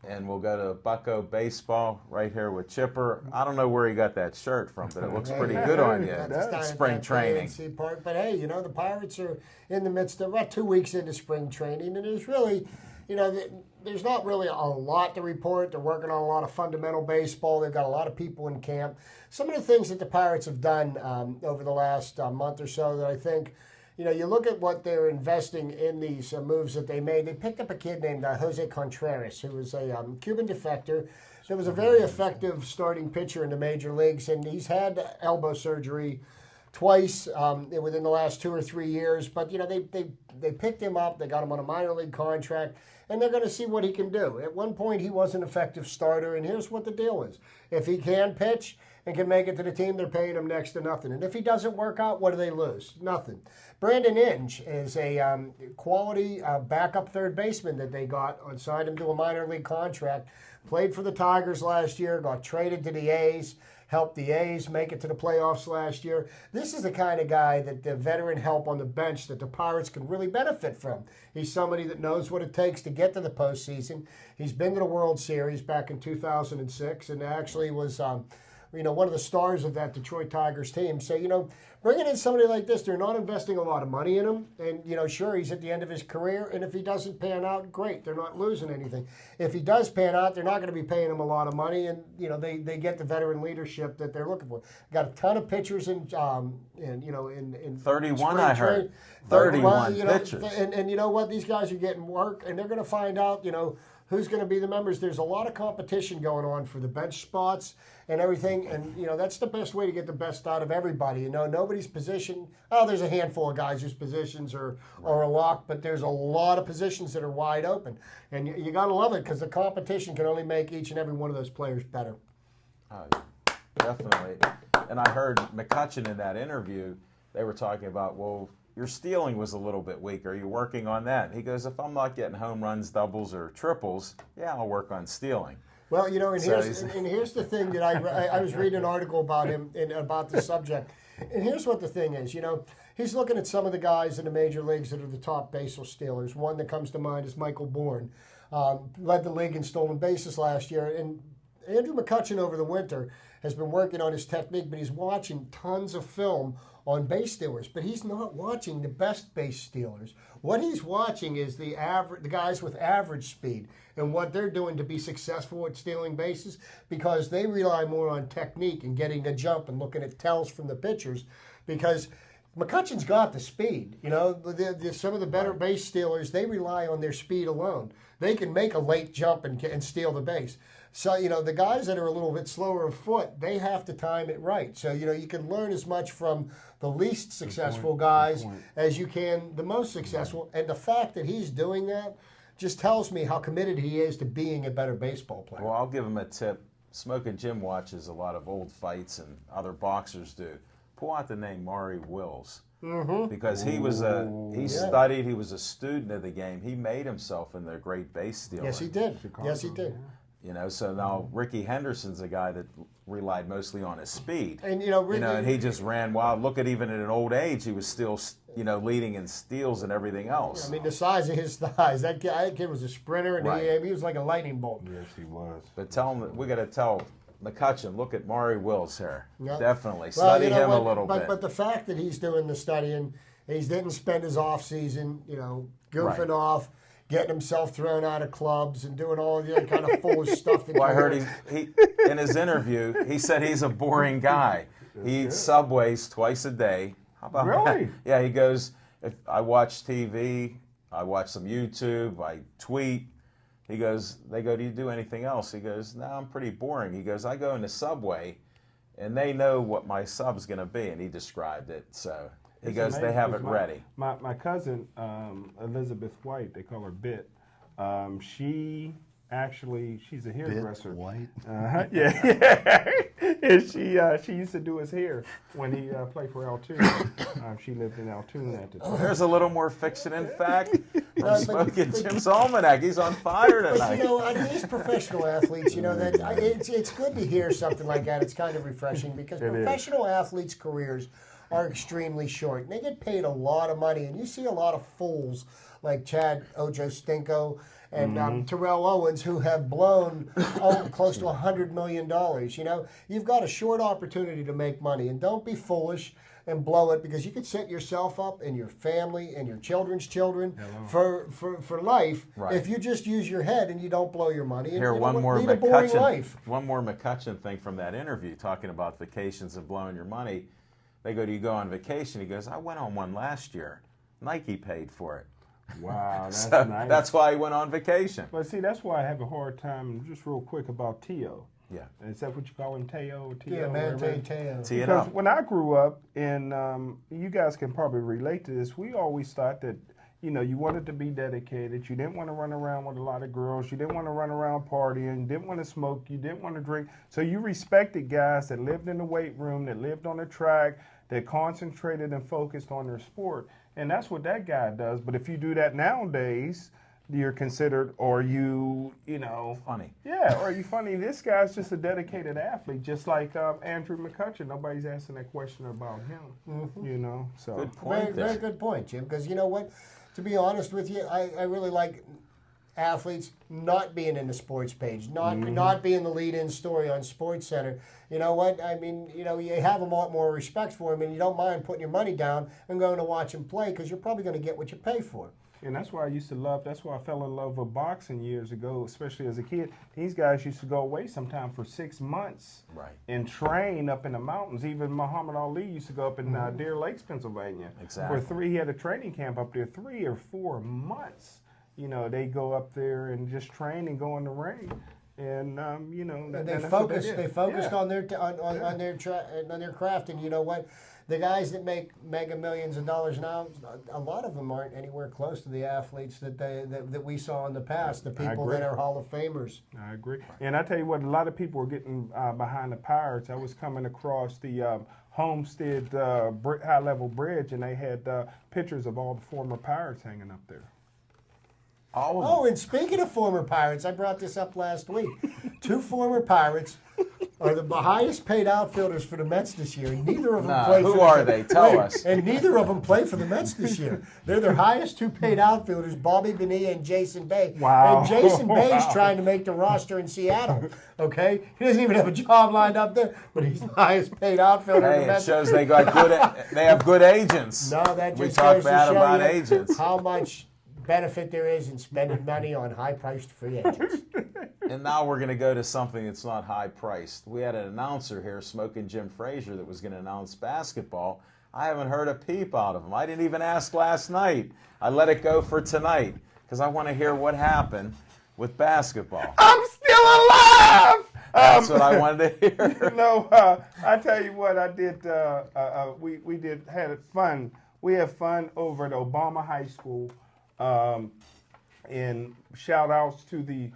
And we'll go to Bucko Baseball right here with Chipper. I don't know where he got that shirt from, but it looks pretty good on you. Spring training. Part. But hey, the Pirates are in the midst of about 2 weeks into spring training, and there's really, there's not really a lot to report. They're working on a lot of fundamental baseball. They've got a lot of people in camp. Some of the things that the Pirates have done over the last month or so that I think, you look at what they're investing in these moves that they made. They picked up a kid named Jose Contreras, who was a Cuban defector. That was a very effective starting pitcher in the major leagues, and he's had elbow surgery twice within the last 2 or 3 years. But they picked him up. They got him on a minor league contract, and they're going to see what he can do. At one point, he was an effective starter, and here's what the deal is: if he can pitch and can make it to the team, they're paying him next to nothing. And if he doesn't work out, what do they lose? Nothing. Brandon Inge is a quality backup third baseman that they got and signed him to a minor league contract. Played for the Tigers last year, got traded to the A's, helped the A's make it to the playoffs last year. This is the kind of guy that the veteran help on the bench that the Pirates can really benefit from. He's somebody that knows what it takes to get to the postseason. He's been to the World Series back in 2006 and actually was one of the stars of that Detroit Tigers team, say, bringing in somebody like this, they're not investing a lot of money in him. And, sure, he's at the end of his career. And if he doesn't pan out, great. They're not losing anything. If he does pan out, they're not going to be paying him a lot of money. And, they get the veteran leadership that they're looking for. Got a ton of pitchers in 31, I heard. 31 pitchers. And you know what? These guys are getting work, and they're going to find out, who's going to be the members. There's a lot of competition going on for the bench spots and everything, and that's the best way to get the best out of everybody. Nobody's position. Oh, there's a handful of guys whose positions are a lock, but there's a lot of positions that are wide open, and you got to love it because the competition can only make each and every one of those players better. Definitely. And I heard McCutchen in that interview. They were talking about, well, your stealing was a little bit weak. Are you working on that? He goes, if I'm not getting home runs, doubles, or triples, yeah, I'll work on stealing. Well, here's the thing that I was reading an article about him and about the subject. And here's what the thing is, he's looking at some of the guys in the major leagues that are the top baseball stealers. One that comes to mind is Michael Bourne. Led the league in stolen bases last year. And Andrew McCutchen over the winter has been working on his technique, but he's watching tons of film on base stealers, but he's not watching the best base stealers. What he's watching is the guys with average speed and what they're doing to be successful at stealing bases, because they rely more on technique and getting the jump and looking at tells from the pitchers, because McCutchen's got the speed. Some of the better base stealers, they rely on their speed alone. They can make a late jump and steal the base. So, the guys that are a little bit slower of foot, they have to time it right. So, you can learn as much from the least successful guys as you can the most successful. And the fact that he's doing that just tells me how committed he is to being a better baseball player. Well, I'll give him a tip. Smoking Jim watches a lot of old fights, and other boxers do. Pull out the name Maury Wills. Because he studied, he was a student of the game. He made himself into a great base stealer. Yes, he did. Yes, he did. So now Ricky Henderson's a guy that relied mostly on his speed. And, and he just ran wild. Look at even at an old age, he was still, leading in steals and everything else. I mean, the size of his thighs. That kid was a sprinter, and he was like a lightning bolt. Yes, he was. But we got to tell McCutchen, look at Maury Wills here. Yep. Definitely. Study him a little bit. But the fact that he's doing the studying, he didn't spend his off season, goofing off, getting himself thrown out of clubs and doing all the other kind of foolish stuff. That I heard he in his interview, he said he's a boring guy. He eats Subways twice a day. How about really? That? Yeah, he goes, if I watch TV, I watch some YouTube, I tweet. He goes, they go, do you do anything else? He goes, no, I'm pretty boring. He goes, I go into Subway, and they know what my sub's going to be, and he described it. So he goes, amazing. They have it ready. My cousin, Elizabeth White, they call her Bit, she's a hairdresser. Bit White? Yeah. And she used to do his hair when he played for Altoona. She lived in Altoona at the time. There's a little more fiction in fact from Smoking Jim's Almanac. He's on fire tonight. But, these professional athletes, it's good to hear something like that. It's kind of refreshing because professional athletes' careers are extremely short. And they get paid a lot of money. And you see a lot of fools like Chad Ochocinco and Terrell Owens who have blown close to $100 million. You've got a short opportunity to make money. And don't be foolish and blow it, because you could set yourself up and your family and your children's children for life if you just use your head and you don't blow your money. Here, and one more lead a boring life. One more McCutchen thing from that interview talking about vacations and blowing your money. They go, do you go on vacation? He goes, I went on one last year. Nike paid for it. Wow, that's nice. That's why he went on vacation. But see, that's why I have a hard time, just real quick, about Teo. Yeah. Is that what you call him, Teo? Yeah, man, Teo. Because when I grew up, and you guys can probably relate to this, we always thought that, you wanted to be dedicated. You didn't want to run around with a lot of girls. You didn't want to run around partying. You didn't want to smoke. You didn't want to drink. So you respected guys that lived in the weight room, that lived on the track, that concentrated and focused on their sport. And that's what that guy does. But if you do that nowadays, you're considered, or funny. Yeah, or you funny. This guy's just a dedicated athlete, just like Andrew McCutchen. Nobody's asking that question about him. So good point. Very good point, Jim. Because you know what? To be honest with you, I really like athletes not being in the sports page, not being the lead-in story on Sports Center. You know what? I mean, you have a lot more respect for them, and you don't mind putting your money down and going to watch them play because you're probably going to get what you pay for. And that's why that's why I fell in love with boxing years ago, especially as a kid. These guys used to go away sometime for 6 months and train up in the mountains. Even Muhammad Ali used to go up in Deer Lakes, Pennsylvania. Exactly. He had a training camp up there 3 or 4 months. They go up there and just train and go in the ring. And they focused on their craft. And you know what? The guys that make mega millions of dollars now, a lot of them aren't anywhere close to the athletes that we saw in the past, the people that are Hall of Famers. I agree. And I tell you what, a lot of people were getting behind the Pirates. I was coming across the Homestead high-level bridge, and they had pictures of all the former Pirates hanging up there. Oh, and speaking of former Pirates, I brought this up last week. 2 former Pirates are the highest paid outfielders for the Mets this year. And neither of them play for who are they? Tell us. And neither of them play for the Mets this year. They're their highest 2 paid outfielders, Bobby Bonilla and Jason Bay. Wow. And Jason Bay's trying to make the roster in Seattle. Okay? He doesn't even have a job lined up there, but he's the highest paid outfielder in the Mets. It shows they have good agents. No, that just we talk goes to bad show about you agents. how much benefit there is in spending money on high-priced free agents. And now we're going to go to something that's not high-priced. We had an announcer here, Smoking Jim Frazier, that was going to announce basketball. I haven't heard a peep out of him. I didn't even ask last night. I let it go for tonight because I want to hear what happened with basketball. I'm still alive! That's what I wanted to hear. I tell you what, I did. We had fun. We had fun over at Obama High School. And shout outs to the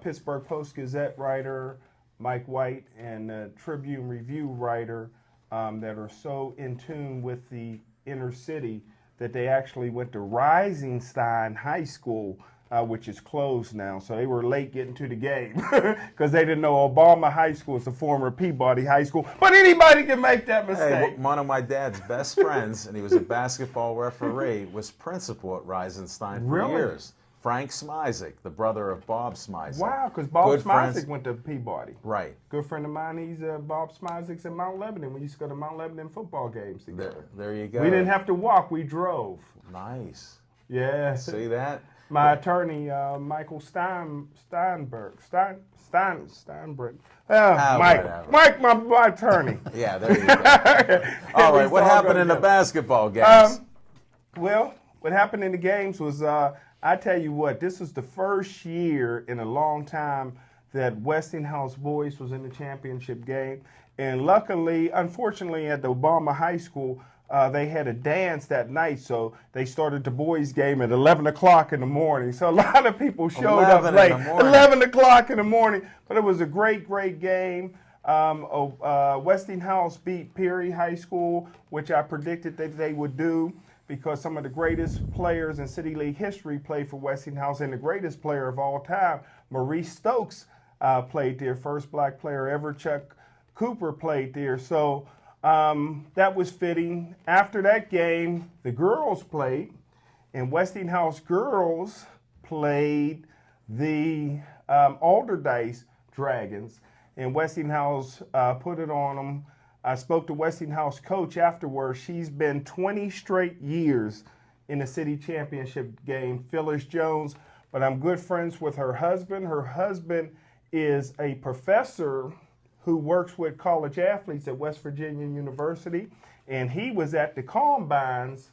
Pittsburgh Post-Gazette writer, Mike White, and Tribune Review writer that are so in tune with the inner city that they actually went to Rising Stein High School, which is closed now. So they were late getting to the game because they didn't know Obama High School is a former Peabody High School. But anybody can make that mistake. Hey, one of my dad's best friends, and he was a basketball referee, was principal at Reisenstein for years. Frank Smizik, the brother of Bob Smizik. Wow, because Bob Smizik went to Peabody. Right. Good friend of mine, he's Bob Smizik's at Mount Lebanon. We used to go to Mount Lebanon football games together. There you go. We didn't have to walk, we drove. Nice. Yeah. See that? My attorney, Michael Steinberg. Mike, my attorney. Yeah, there you go. All right, what happened in the basketball games? Well, what happened in the games was, I tell you what, this was the first year in a long time that Westinghouse boys was in the championship game. And luckily, unfortunately, at the Obama High School, they had a dance that night, so they started the boys' game at 11 o'clock in the morning. So a lot of people showed up late, 11 o'clock in the morning. But it was a great, great game. Westinghouse beat Peary High School, which I predicted that they would do because some of the greatest players in City League history played for Westinghouse, and the greatest player of all time, Maurice Stokes, played there. First black player ever. Chuck Cooper played there. So that was fitting. After that game, the girls played, and Westinghouse girls played the Alderdice Dragons, and Westinghouse put it on them. I spoke to Westinghouse coach afterwards. She's been 20 straight years in the city championship game, Phyllis Jones, but I'm good friends with her husband. Her husband is a professor who works with college athletes at West Virginia University, and he was at the Combines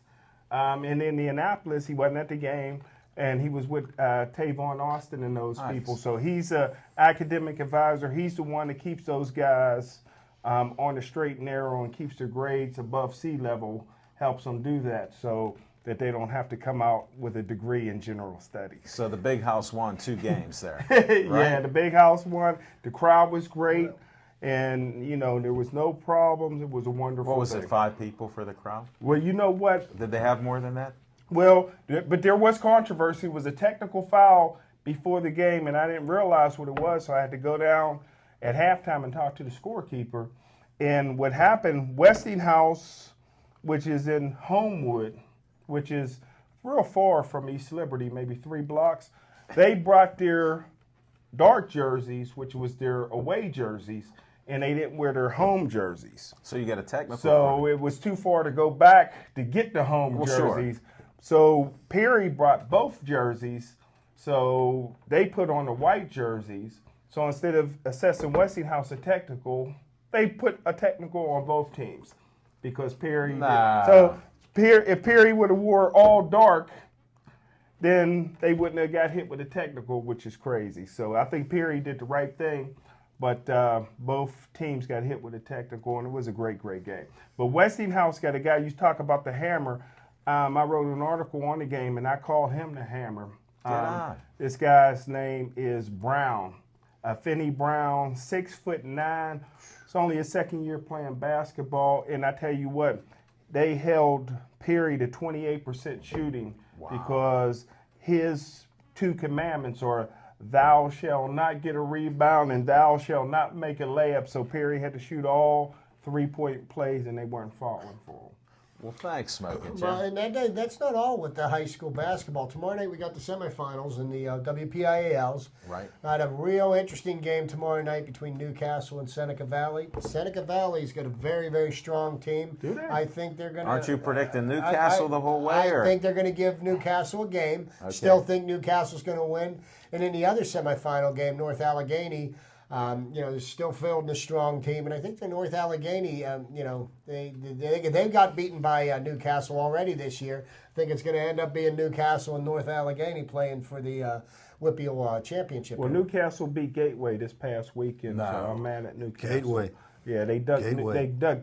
in Indianapolis. He wasn't at the game, and he was with Tavon Austin and those people. So he's an academic advisor. He's the one that keeps those guys on the straight and narrow and keeps their grades above sea level, helps them do that so that they don't have to come out with a degree in general studies. So the Big House won 2 games there. Right? Yeah, the Big House won. The crowd was great. And, there was no problems. It was a wonderful What was thing. it, 5 people for the crowd? Well, you know what? Did they have more than that? Well, but there was controversy. It was a technical foul before the game, and I didn't realize what it was, so I had to go down at halftime and talk to the scorekeeper. And what happened, Westinghouse, which is in Homewood, which is real far from East Liberty, maybe 3 blocks, they brought their dark jerseys, which was their away jerseys, and they didn't wear their home jerseys. So you get a technical. So it was too far to go back to get the home jerseys. Sure. So Perry brought both jerseys. So they put on the white jerseys. So instead of assessing Westinghouse a technical, they put a technical on both teams because Perry. Nah. So if Perry would have wore all dark, then they wouldn't have got hit with a technical, which is crazy. So I think Perry did the right thing, but both teams got hit with a technical, and it was a great, great game. But Westinghouse got a guy, you talk about the hammer. I wrote an article on the game, and I called him the hammer. This guy's name is Brown, Finney Brown, 6'9". It's only his second year playing basketball, and I tell you what, they held Perry to 28% shooting. Wow. Because his two commandments are thou shalt not get a rebound and thou shalt not make a layup. So Perry had to shoot all 3-point plays, and they weren't falling for him. Well, thanks, Smoking Jim. Well, and that's not all with the high school basketball. Tomorrow night we got the semifinals in the WPIALs. Right. I had a real interesting game tomorrow night between Newcastle and Seneca Valley. Seneca Valley's got a very, very strong team. Do they? I think they're going to. Aren't you predicting Newcastle the whole way? I think they're going to give Newcastle a game. Okay. Still think Newcastle's going to win. And in the other semifinal game, North Allegheny. They're still fielding a strong team, and I think the North Allegheny, they got beaten by Newcastle already this year. I think it's going to end up being Newcastle and North Allegheny playing for the Whippeal Championship. Well, Newcastle beat Gateway this past weekend, so I'm mad at Newcastle. Gateway. Yeah, they dug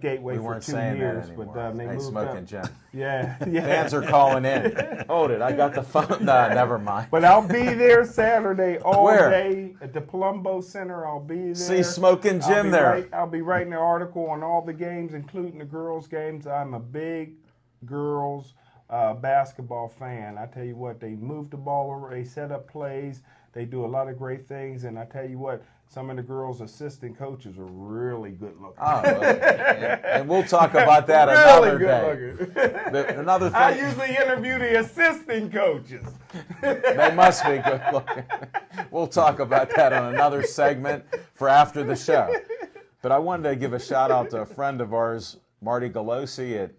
Gateway for 2 years, but they moved Smoking up. Jim. Yeah. Fans are calling in. Hold it, I got the phone. No, never mind. But I'll be there Saturday all Where? day at the Palumbo Center. I'll be there. See Smoking Jim there. I'll be writing an article on all the games, including the girls' games. I'm a big girls' basketball fan. I tell you what, they move the ball over, they set up plays, they do a lot of great things, and I tell you what, some of the girls' assistant coaches are really good looking. Oh, okay. And we'll talk about that another day. Another thing. I usually interview the assistant coaches. They must be good looking. We'll talk about that on another segment for after the show. But I wanted to give a shout out to a friend of ours, Marty Galosi at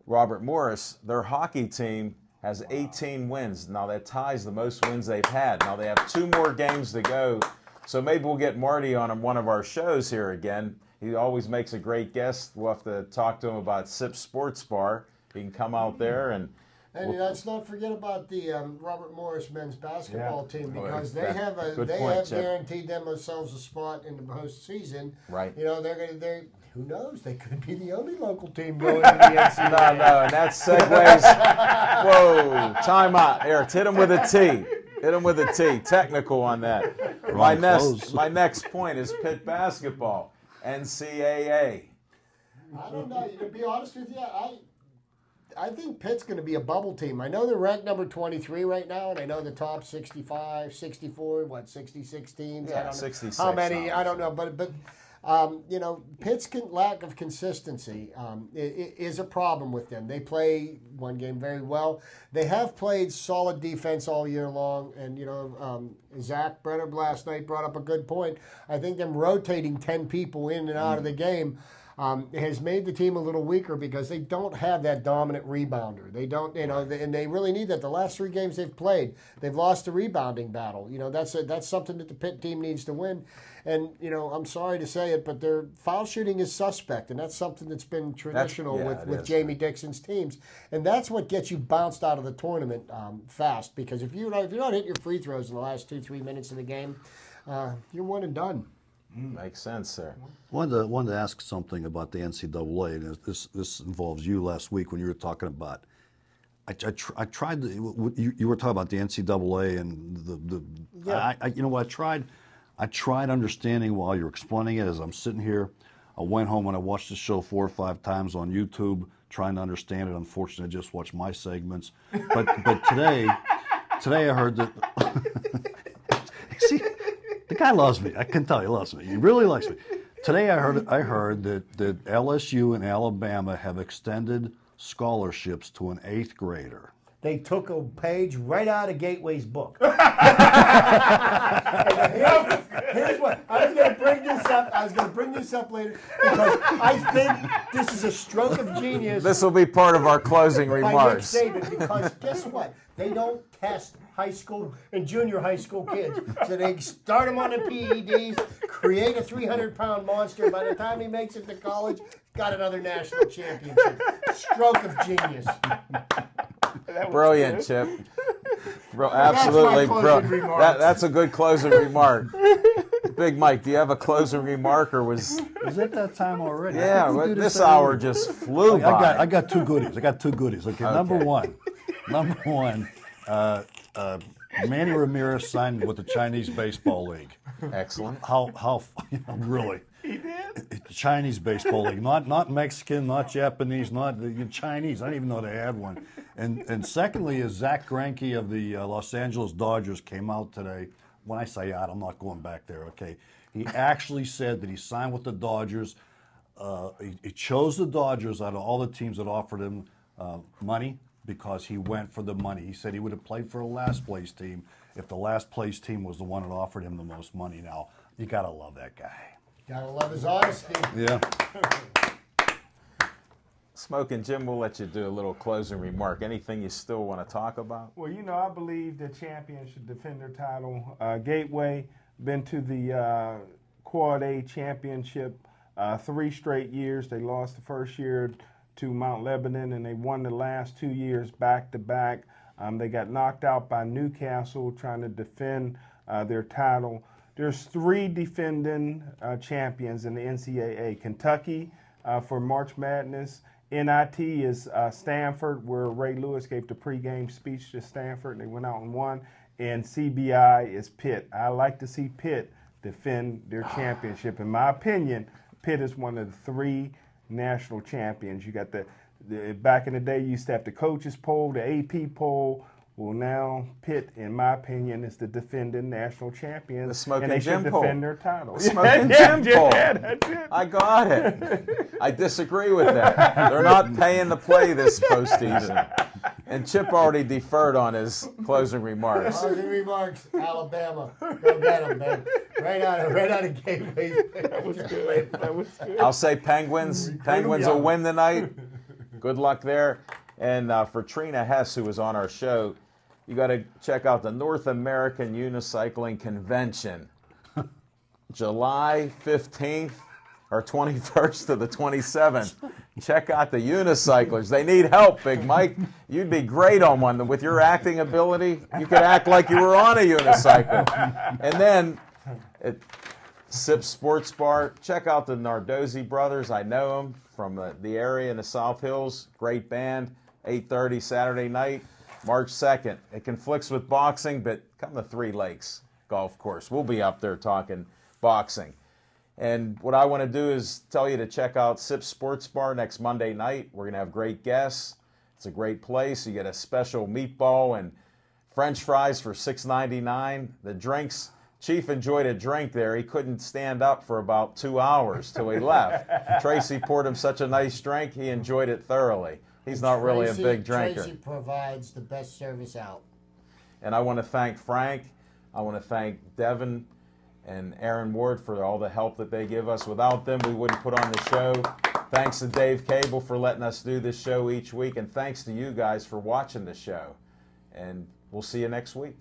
Robert Morris. Their hockey team has 18 wins. Now that ties the most wins they've had. Now they have 2 more games to go. So maybe we'll get Marty on one of our shows here again. He always makes a great guest. We'll have to talk to him about Sip Sports Bar. He can come out there and let's not forget about the Robert Morris men's basketball team, because they have guaranteed themselves a spot in the postseason. Right. They're who knows? They could be the only local team going to the NCAA. No, and that segues. Whoa, time out. Eric, hit him with a T. Hit him with a T. Technical on that. My next point is Pitt basketball, NCAA. I don't know. To be honest with you, I think Pitt's going to be a bubble team. I know they're ranked number 23 right now, and I know the top 65, 64, 66 teams. Yeah, I don't know 66. how many, I don't know. But Pitt's lack of consistency is a problem with them. They play one game very well. They have played solid defense all year long, and Zach Brenner last night brought up a good point. I think them rotating 10 people in and out of the game has made the team a little weaker because they don't have that dominant rebounder. They don't, and they really need that. The last 3 games they've played, they've lost the rebounding battle. That's something that the Pitt team needs to win. And, I'm sorry to say it, but their foul shooting is suspect, and that's something that's been traditional with Jamie Dixon's teams. And that's what gets you bounced out of the tournament fast, because if you're not hitting your free throws in the last 2-3 minutes of the game, you're one and done. Makes sense, sir. Wanted to ask something about the NCAA, and this involves you last week when you were talking about. I tried to, you were talking about the NCAA and I tried understanding while you were explaining it as I'm sitting here. I went home and I watched the show 4 or 5 times on YouTube trying to understand it. Unfortunately, I just watched my segments. But today I heard that. See, the guy loves me. I can tell he loves me. He really likes me. Today I heard that LSU and Alabama have extended scholarships to an 8th grader. They took a page right out of Gateway's book. Here's what I was going to bring this up. I was going to bring this up later because I think this is a stroke of genius. This will be part of our closing by Nick remarks. Saban, because guess what? They don't test high school and junior high school kids. So they start them on the PEDs, create a 300-pound monster. By the time he makes it to college, got another national championship. Stroke of genius. Brilliant, Chip. Absolutely, closing bro. remarks. That's a good closing remark. Big Mike, do you have a closing remark, or was? Is it that time already? Yeah, We do this every hour week. just flew by. I got two goodies. Okay, number one, Manny Ramirez signed with the Chinese Baseball League. Excellent. How really? He did? The Chinese Baseball League, not Mexican, not Japanese, not the Chinese. I didn't even know they had one. And secondly, is Zach Greinke of the Los Angeles Dodgers came out today. When I say out, I'm not going back there. Okay, he actually said that he signed with the Dodgers. He chose the Dodgers out of all the teams that offered him money because he went for the money. He said he would have played for a last place team if the last place team was the one that offered him the most money. Now, you got to love that guy. Gotta love his honesty. Yeah. Smoking Jim, we'll let you do a little closing remark. Anything you still want to talk about? Well, I believe the champions should defend their title. Gateway been to the Quad A championship 3 straight years. They lost the first year to Mount Lebanon, and they won the last 2 years back to back. They got knocked out by Newcastle trying to defend their title. There's 3 defending champions in the NCAA. Kentucky for March Madness. NIT is Stanford, where Ray Lewis gave the pregame speech to Stanford, and they went out and won. And CBI is Pitt. I like to see Pitt defend their championship. In my opinion, Pitt is one of the 3 national champions. You got the back in the day, you used to have the coaches poll, the AP poll. Well, now Pitt, in my opinion, is the defending national champions, The Smoking and they Jim should poll. defend their title. The Smoking Jim poll. That's it. I got it. I disagree with that. They're not paying to play this postseason. And Chip already deferred on his closing remarks. Closing remarks. Alabama. Go get them, man. Right out of Gateway's. That was good. That was good. I'll say Penguins. Penguins will win tonight. Good luck there. And for Trina Hess, who was on our show, you got to check out the North American Unicycling Convention, July 15th or 21st to the 27th. Check out the unicyclers. They need help, Big Mike. You'd be great on one. With your acting ability, you could act like you were on a unicycle. And then at Sips Sports Bar, check out the Nardozzi brothers. I know them from the area in the South Hills. Great band. 8:30 Saturday night, March 2nd. It conflicts with boxing, but come to 3 Lakes Golf Course. We'll be up there talking boxing. And what I want to do is tell you to check out Sips Sports Bar next Monday night. We're going to have great guests. It's a great place. You get a special meatball and French fries for $6.99. The drinks, Chief enjoyed a drink there. He couldn't stand up for about 2 hours till he left. Tracy poured him such a nice drink, he enjoyed it thoroughly. He's not really a big drinker. Tracy provides the best service out. And I want to thank Frank. I want to thank Devin and Aaron Ward for all the help that they give us. Without them, we wouldn't put on the show. Thanks to Dave Cable for letting us do this show each week. And thanks to you guys for watching the show. And we'll see you next week.